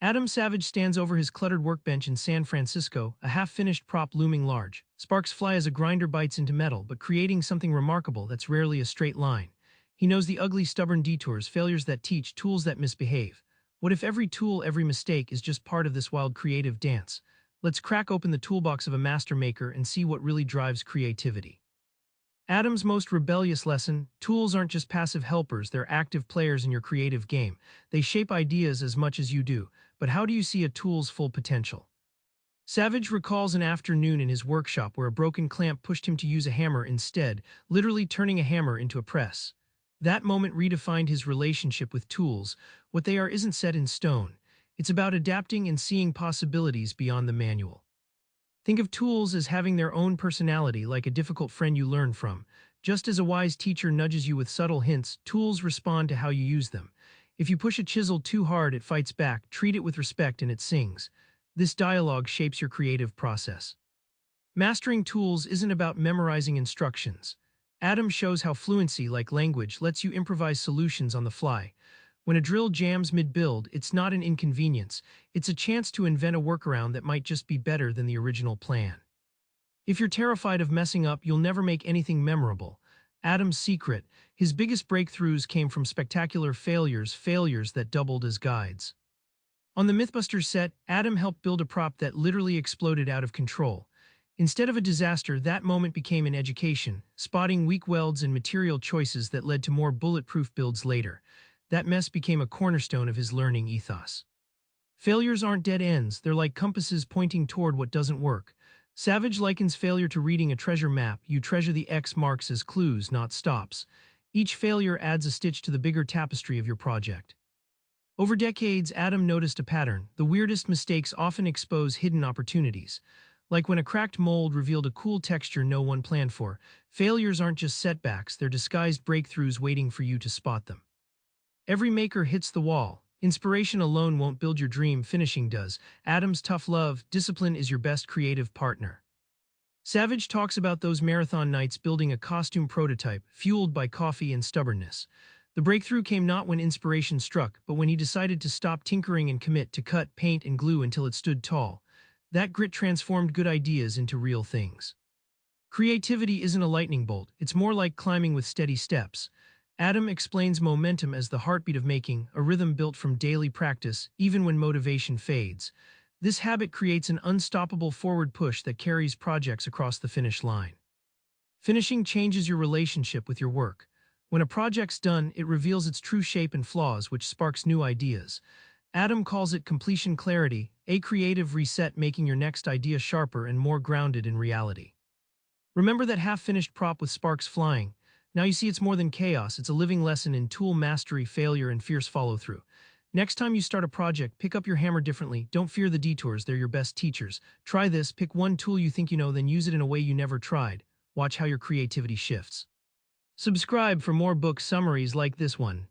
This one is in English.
Adam Savage stands over his cluttered workbench in San Francisco, a half-finished prop looming large. Sparks fly as a grinder bites into metal, but creating something remarkable that's rarely a straight line. He knows the ugly, stubborn detours, failures that teach, tools that misbehave. What if every tool, every mistake is just part of this wild creative dance? Let's crack open the toolbox of a master maker and see what really drives creativity. Adam's most rebellious lesson: tools aren't just passive helpers, they're active players in your creative game. They shape ideas as much as you do, but how do you see a tool's full potential? Savage recalls an afternoon in his workshop where a broken clamp pushed him to use a hammer instead, literally turning a hammer into a press. That moment redefined his relationship with tools. What they are isn't set in stone. It's about adapting and seeing possibilities beyond the manual. Think of tools as having their own personality, like a difficult friend you learn from. Just as a wise teacher nudges you with subtle hints, tools respond to how you use them. If you push a chisel too hard, it fights back. Treat it with respect and it sings. This dialogue shapes your creative process. Mastering tools isn't about memorizing instructions. Adam shows how fluency, like language, lets you improvise solutions on the fly. When a drill jams mid-build, it's not an inconvenience. It's a chance to invent a workaround that might just be better than the original plan. If you're terrified of messing up, you'll never make anything memorable. Adam's secret: his biggest breakthroughs came from spectacular failures that doubled as guides. On the Mythbusters set, Adam helped build a prop that literally exploded out of control. Instead of a disaster, that moment became an education, spotting weak welds and material choices that led to more bulletproof builds later. That mess became a cornerstone of his learning ethos. Failures aren't dead ends, they're like compasses pointing toward what doesn't work. Savage likens failure to reading a treasure map. You treasure the X marks as clues, not stops. Each failure adds a stitch to the bigger tapestry of your project. Over decades, Adam noticed a pattern. The weirdest mistakes often expose hidden opportunities. Like when a cracked mold revealed a cool texture no one planned for. Failures aren't just setbacks, they're disguised breakthroughs waiting for you to spot them. Every maker hits the wall. Inspiration alone won't build your dream, finishing does. Adam's tough love: discipline is your best creative partner. Savage talks about those marathon nights building a costume prototype, fueled by coffee and stubbornness. The breakthrough came not when inspiration struck, but when he decided to stop tinkering and commit to cut, paint, and glue until it stood tall. That grit transformed good ideas into real things. Creativity isn't a lightning bolt, it's more like climbing with steady steps. Adam explains momentum as the heartbeat of making, a rhythm built from daily practice, even when motivation fades. This habit creates an unstoppable forward push that carries projects across the finish line. Finishing changes your relationship with your work. When a project's done, it reveals its true shape and flaws, which sparks new ideas. Adam calls it completion clarity, a creative reset, making your next idea sharper and more grounded in reality. Remember that half-finished prop with sparks flying? Now you see it's more than chaos, it's a living lesson in tool mastery, failure, and fierce follow-through. Next time you start a project, pick up your hammer differently. Don't fear the detours, they're your best teachers. Try this: pick one tool you think you know, then use it in a way you never tried. Watch how your creativity shifts. Subscribe for more book summaries like this one.